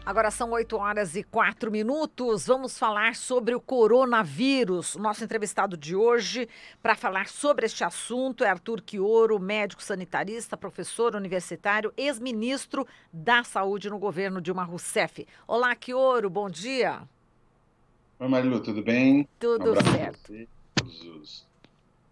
Agora são 8h04. Vamos falar sobre o coronavírus. O nosso entrevistado de hoje para falar sobre este assunto é Arthur Quioro, médico sanitarista, professor universitário, ex-ministro da Saúde no governo Dilma Rousseff. Olá, Quioro, bom dia. Oi, Marilu, tudo bem? Um Tudo abraço para certo. você, todos os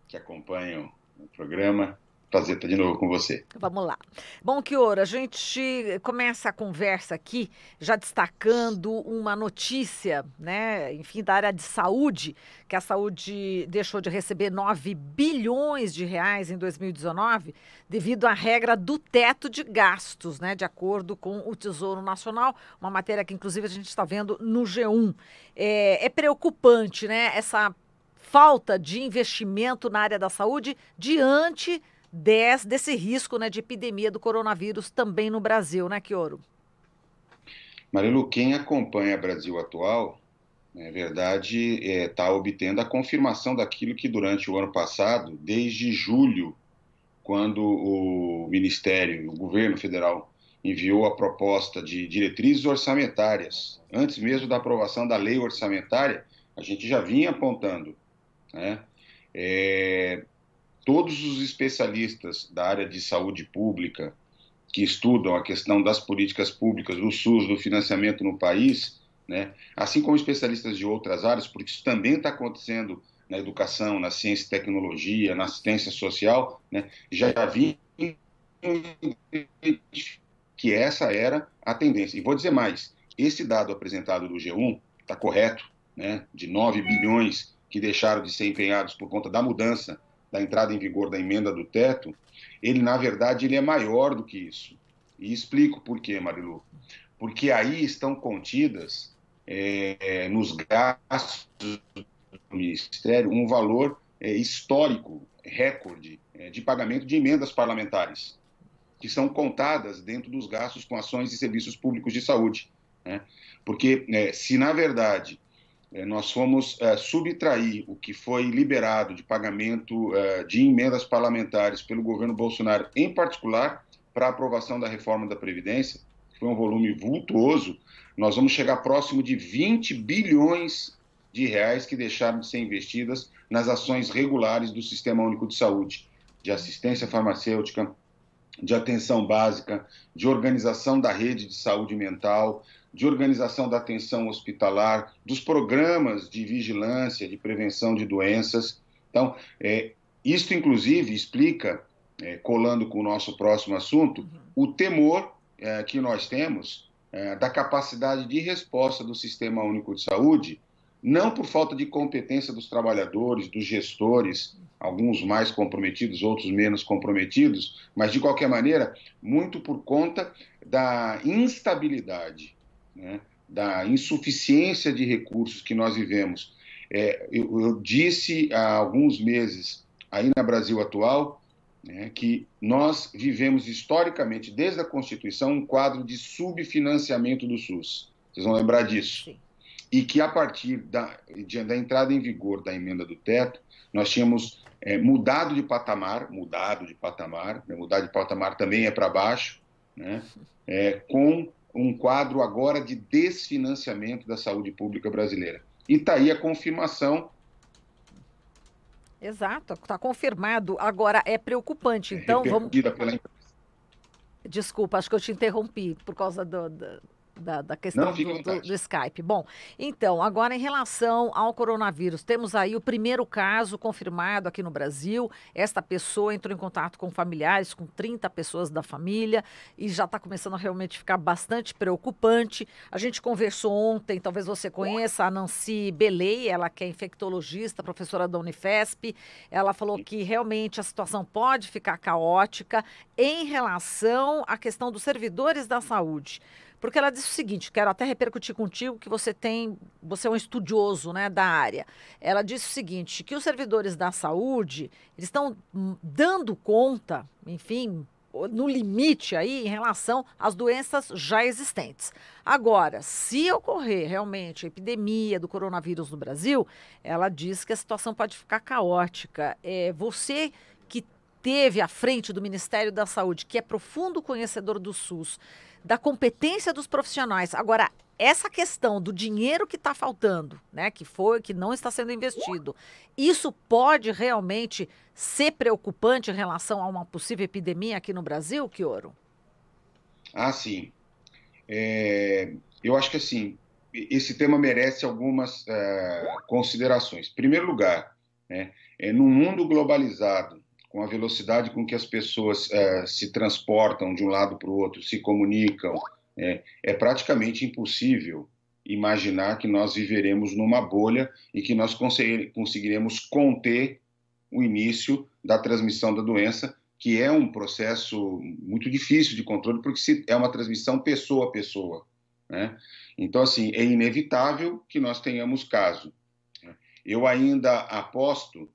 que acompanham o programa. Prazer estar de novo com você. Vamos lá. Bom, Quioro, a gente começa a conversa aqui já destacando uma notícia, né, enfim, da área de saúde, que a saúde deixou de receber 9 bilhões de reais em 2019 devido à regra do teto de gastos, né, de acordo com o Tesouro Nacional, uma matéria que inclusive a gente está vendo no G1. É preocupante, né, essa falta de investimento na área da saúde diante desse risco, né, de epidemia do coronavírus também no Brasil, né, Quioro? Marilu, quem acompanha Brasil Atual, na verdade, está obtendo a confirmação daquilo que durante o ano passado, desde julho, quando o Ministério, o governo federal, enviou a proposta de diretrizes orçamentárias, antes mesmo da aprovação da lei orçamentária, a gente já vinha apontando, né? É, Todos os especialistas da área de saúde pública que estudam a questão das políticas públicas, do SUS, do financiamento no país, né, assim como especialistas de outras áreas, porque isso também está acontecendo na educação, na ciência e tecnologia, na assistência social, né, já vinham que essa era a tendência. E vou dizer mais, esse dado apresentado do G1 está correto, né, de 9 bilhões que deixaram de ser empenhados por conta da mudança da entrada em vigor da emenda do teto, ele, na verdade, ele é maior do que isso. E explico por quê, Marilu. Porque aí estão contidas, nos gastos do Ministério, um valor histórico, recorde, de pagamento de emendas parlamentares, que são contadas dentro dos gastos com ações e serviços públicos de saúde, né? Porque, se, na verdade, nós fomos subtrair o que foi liberado de pagamento de emendas parlamentares pelo governo Bolsonaro, em particular para a aprovação da reforma da Previdência, que foi um volume vultuoso, nós vamos chegar próximo de 20 bilhões de reais que deixaram de ser investidas nas ações regulares do Sistema Único de Saúde, de assistência farmacêutica, de atenção básica, de organização da rede de saúde mental, de organização da atenção hospitalar, dos programas de vigilância, de prevenção de doenças. Então, isto, inclusive, explica, colando com o nosso próximo assunto, o temor que nós temos da capacidade de resposta do Sistema Único de Saúde, não por falta de competência dos trabalhadores, dos gestores, alguns mais comprometidos, outros menos comprometidos, mas, de qualquer maneira, muito por conta da instabilidade, né, da insuficiência de recursos que nós vivemos. Eu disse há alguns meses, aí na Brasil Atual, né, que nós vivemos historicamente, desde a Constituição, um quadro de subfinanciamento do SUS. Vocês vão lembrar disso. Sim. E que, a partir da entrada em vigor da emenda do teto, nós tínhamos mudado de patamar, né, mudar de patamar também é para baixo, né, com um quadro agora de desfinanciamento da saúde pública brasileira. E está aí a confirmação. Exato, está confirmado. Agora, é preocupante. Então, vamos... Repercutida pela... Desculpa, acho que eu te interrompi por causa da Não, questão fica à do vontade. Skype. Bom, então, agora em relação ao coronavírus, temos aí o primeiro caso confirmado aqui no Brasil. Esta pessoa entrou em contato com familiares, com 30 pessoas da família, e já está começando a realmente ficar bastante preocupante. A gente conversou ontem, talvez você conheça, a Nancy Beley, ela que é infectologista, professora da Unifesp. Ela falou que realmente a situação pode ficar caótica em relação à questão dos servidores da saúde. Porque ela disse o seguinte, quero até repercutir contigo que você é um estudioso, né, da área. Ela disse o seguinte, que os servidores da saúde, eles estão dando conta, enfim, no limite aí em relação às doenças já existentes. Agora, se ocorrer realmente a epidemia do coronavírus no Brasil, ela diz que a situação pode ficar caótica. Você que esteve à frente do Ministério da Saúde, que é profundo conhecedor do SUS, da competência dos profissionais. Agora, essa questão do dinheiro que está faltando, né, que não está sendo investido, isso pode realmente ser preocupante em relação a uma possível epidemia aqui no Brasil, Kioro? Ah, sim. Eu acho que assim, esse tema merece algumas considerações. Em primeiro lugar, né, num mundo globalizado, com a velocidade com que as pessoas se transportam de um lado para o outro, se comunicam, é praticamente impossível imaginar que nós viveremos numa bolha e que nós conseguiremos conter o início da transmissão da doença, que é um processo muito difícil de controle, porque é uma transmissão pessoa a pessoa, né? Então, assim, é inevitável que nós tenhamos caso. Eu ainda aposto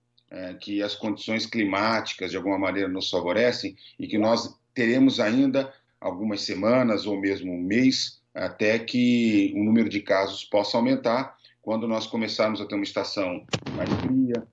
que as condições climáticas, de alguma maneira, nos favorecem e que nós teremos ainda algumas semanas ou mesmo um mês até que o número de casos possa aumentar quando nós começarmos a ter uma estação mais fria,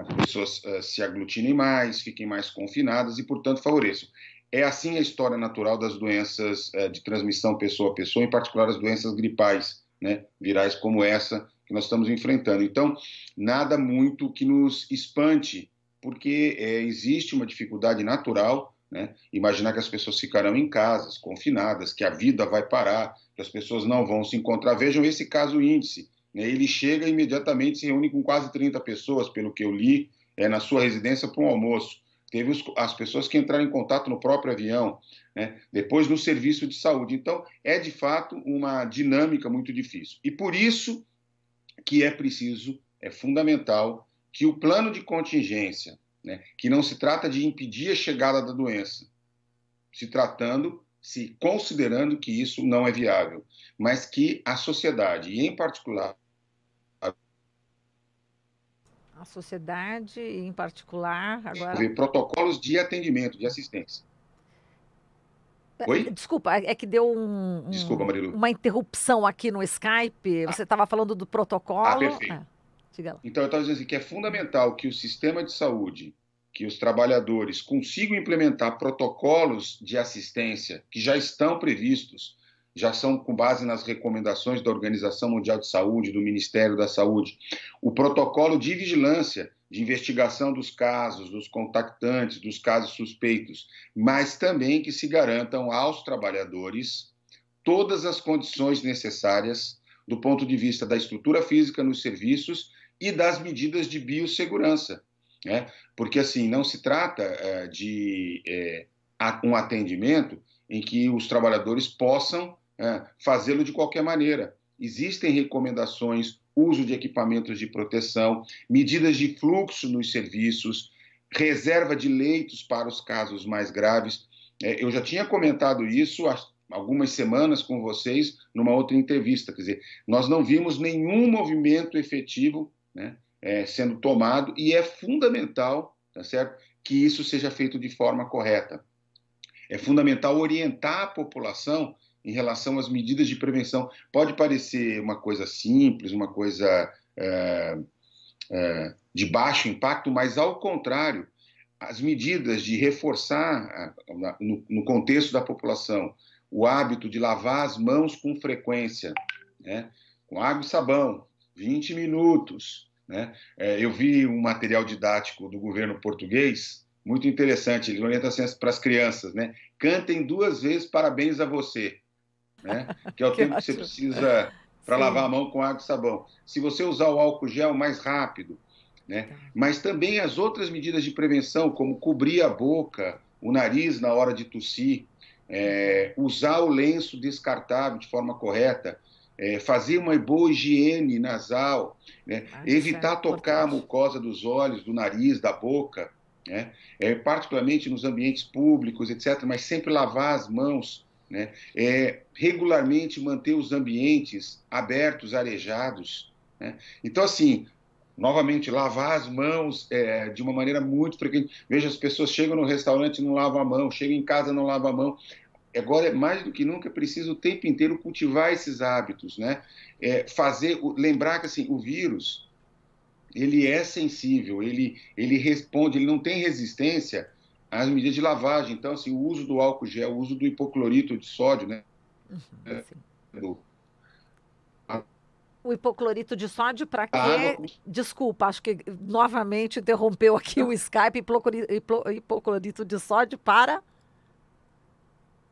as pessoas se aglutinem mais, fiquem mais confinadas e, portanto, favoreçam. É assim a história natural das doenças de transmissão pessoa a pessoa, em particular as doenças gripais, né, virais como essa que nós estamos enfrentando. Então, nada muito que nos espante, porque existe uma dificuldade natural, né, imaginar que as pessoas ficarão em casas, confinadas, que a vida vai parar, que as pessoas não vão se encontrar. Vejam esse caso índice. Ele chega e imediatamente se reúne com quase 30 pessoas, pelo que eu li, na sua residência para um almoço. Teve as pessoas que entraram em contato no próprio avião, né? Depois no serviço de saúde. Então, é de fato uma dinâmica muito difícil. E por isso que é preciso, é fundamental, que o plano de contingência, né, que não se trata de impedir a chegada da doença, considerando que isso não é viável, mas que a sociedade, e em particular A sociedade, em particular, agora. protocolos de atendimento, de assistência. Oi? Desculpa, é que deu Desculpa, Marilu. uma interrupção aqui no Skype. Você estava falando do protocolo. Perfeito. Diga lá. Então, eu estava dizendo assim, que é fundamental que o sistema de saúde, que os trabalhadores consigam implementar protocolos de assistência que já estão previstos, já são com base nas recomendações da Organização Mundial de Saúde, do Ministério da Saúde, o protocolo de vigilância, de investigação dos casos, dos contactantes, dos casos suspeitos, mas também que se garantam aos trabalhadores todas as condições necessárias do ponto de vista da estrutura física nos serviços e das medidas de biossegurança, né? Porque, assim, não se trata de um atendimento em que os trabalhadores possam fazê-lo de qualquer maneira. Existem recomendações, uso de equipamentos de proteção, medidas de fluxo nos serviços, reserva de leitos para os casos mais graves. Eu já tinha comentado isso há algumas semanas com vocês numa outra entrevista. Quer dizer, nós não vimos nenhum movimento efetivo, né, sendo tomado, e é fundamental, tá certo, que isso seja feito de forma correta. É fundamental orientar a população em relação às medidas de prevenção. Pode parecer uma coisa simples, uma coisa de baixo impacto, mas, ao contrário, as medidas de reforçar, no contexto da população, o hábito de lavar as mãos com frequência, né, com água e sabão, 20 minutos. Né? Eu vi um material didático do governo português, muito interessante, ele orienta assim para as crianças, né? Cantem 2 vezes parabéns a você, né? Que é o tempo que você precisa para lavar a mão com água e sabão. Se você usar o álcool gel, mais rápido, né? Mas também as outras medidas de prevenção, como cobrir a boca, o nariz na hora de tossir, usar o lenço descartável de forma correta, fazer uma boa higiene nasal, né? Evitar tocar a mucosa dos olhos, do nariz, da boca, né? Particularmente nos ambientes públicos, etc., mas sempre lavar as mãos, né? Regularmente manter os ambientes abertos, arejados, né? Então, assim, novamente, lavar as mãos de uma maneira muito frequente. Veja, as pessoas chegam no restaurante e não lavam a mão, chegam em casa e não lavam a mão. Agora, mais do que nunca, é preciso o tempo inteiro cultivar esses hábitos, né? Lembrar que, assim, o vírus, ele é sensível, ele responde, ele não tem resistência às medidas de lavagem. Então, assim, o uso do álcool gel, o uso do hipoclorito de sódio, né, Sim. do, O hipoclorito de sódio para a água quê? Desculpa, acho que novamente interrompeu aqui o Skype. Hipoclorito de sódio para...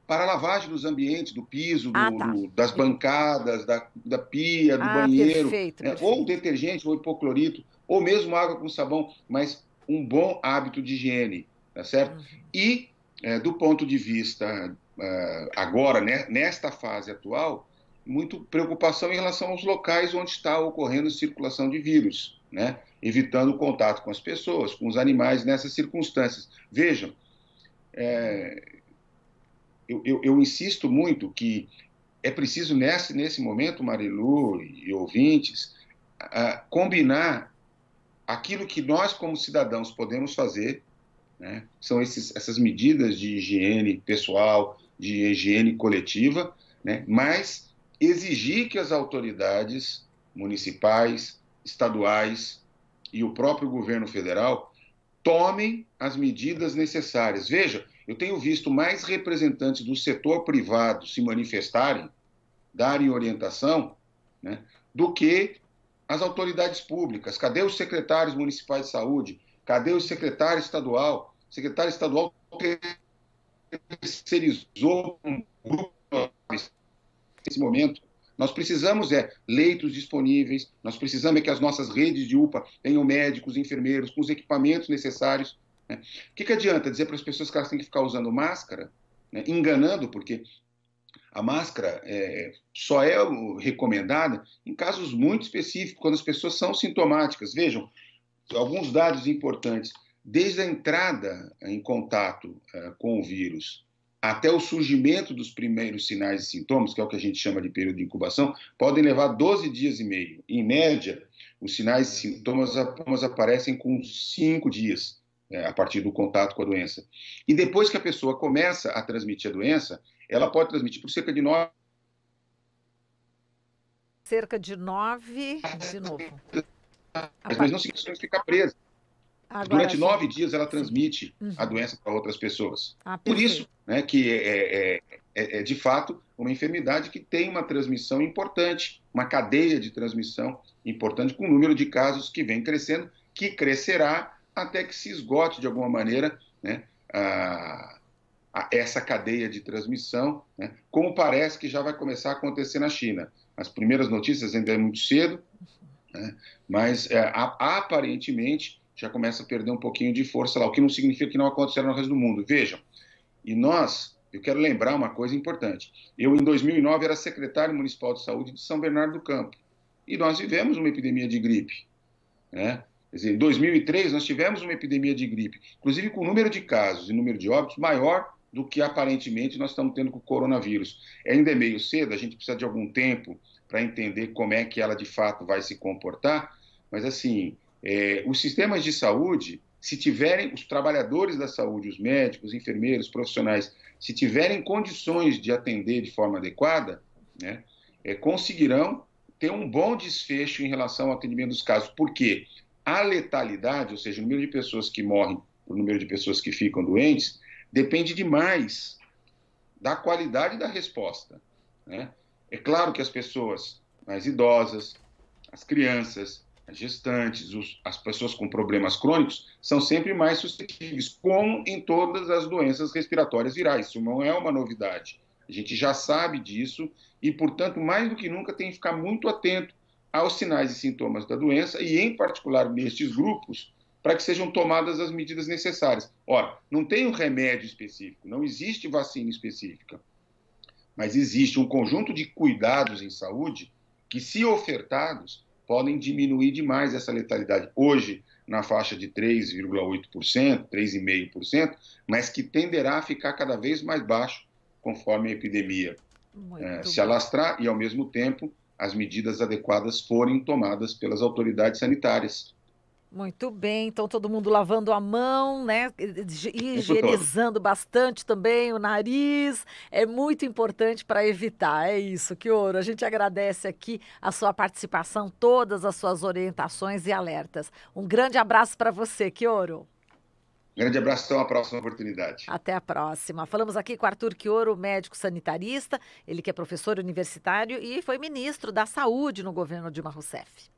para a lavagem dos ambientes, do piso, Ah, tá. das bancadas, da pia, do Ah, banheiro, perfeito, né? Ou perfeito. detergente, ou hipoclorito, ou mesmo água com sabão, mas um bom hábito de higiene, tá certo? E, do ponto de vista, agora, né, nesta fase atual, muito preocupação em relação aos locais onde está ocorrendo circulação de vírus, né? Evitando o contato com as pessoas, com os animais nessas circunstâncias. Vejam, eu insisto muito que é preciso, nesse momento, Marilu e ouvintes, combinar aquilo que nós, como cidadãos, podemos fazer, né? São essas medidas de higiene pessoal, de higiene coletiva, né? Mas exigir que as autoridades municipais, estaduais e o próprio governo federal tomem as medidas necessárias. Veja, eu tenho visto mais representantes do setor privado se manifestarem, darem orientação, né, do que as autoridades públicas. Cadê os secretários municipais de saúde? Cadê o secretário estadual? O secretário estadual terceirizou um grupo nesse momento. Nós precisamos leitos disponíveis, nós precisamos que as nossas redes de UPA tenham médicos, enfermeiros, com os equipamentos necessários. Né? O que adianta dizer para as pessoas que elas têm que ficar usando máscara, né, enganando, porque a máscara só é recomendada em casos muito específicos, quando as pessoas são sintomáticas. Vejam, alguns dados importantes. Desde a entrada em contato com o vírus até o surgimento dos primeiros sinais e sintomas, que é o que a gente chama de período de incubação, podem levar 12 dias e meio. Em média, os sinais e sintomas aparecem com 5 dias, a partir do contato com a doença. E depois que a pessoa começa a transmitir a doença, ela pode transmitir por cerca de 9... Cerca de 9, de novo. Mas não significa ficar presa. Agora Durante sim. 9 dias ela Sim. transmite a doença para outras pessoas. Por Perfeito. isso, né, que é de fato uma enfermidade que tem uma transmissão importante, uma cadeia de transmissão importante, com o número de casos que vem crescendo, que crescerá até que se esgote de alguma maneira, né, essa cadeia de transmissão, né, como parece que já vai começar a acontecer na China. As primeiras notícias ainda é muito cedo, né, mas aparentemente já começa a perder um pouquinho de força lá, o que não significa que não acontecerá no resto do mundo. Vejam, eu quero lembrar uma coisa importante. Eu, em 2009, era secretário municipal de saúde de São Bernardo do Campo, e nós vivemos uma epidemia de gripe, né? Quer dizer, em 2003, nós tivemos uma epidemia de gripe, inclusive com número de casos e número de óbitos maior do que aparentemente nós estamos tendo com o coronavírus. Ainda é meio cedo, a gente precisa de algum tempo para entender como é que ela de fato vai se comportar, mas assim, os sistemas de saúde, se tiverem os trabalhadores da saúde, os médicos, enfermeiros, profissionais, se tiverem condições de atender de forma adequada, né, conseguirão ter um bom desfecho em relação ao atendimento dos casos. Por quê? A letalidade, ou seja, o número de pessoas que morrem, o número de pessoas que ficam doentes, depende demais da qualidade da resposta, né? É claro que as pessoas mais idosas, as crianças, as gestantes, as pessoas com problemas crônicos são sempre mais suscetíveis, como em todas as doenças respiratórias virais. Isso não é uma novidade. A gente já sabe disso e, portanto, mais do que nunca tem que ficar muito atento aos sinais e sintomas da doença e, em particular, nestes grupos, para que sejam tomadas as medidas necessárias. Ora, não tem um remédio específico, não existe vacina específica, mas existe um conjunto de cuidados em saúde que, se ofertados, podem diminuir demais essa letalidade. Hoje, na faixa de 3,8%, 3,5%, mas que tenderá a ficar cada vez mais baixo conforme a epidemia se alastrar e, ao mesmo tempo, as medidas adequadas forem tomadas pelas autoridades sanitárias. Muito bem, então todo mundo lavando a mão, né? Higienizando bastante também o nariz, é muito importante para evitar, é isso, Kioro. A gente agradece aqui a sua participação, todas as suas orientações e alertas. Um grande abraço para você, Kioro. Grande abraço, até uma próxima oportunidade. Até a próxima. Falamos aqui com Arthur Quioro, médico sanitarista, ele que é professor universitário e foi ministro da Saúde no governo Dilma Rousseff.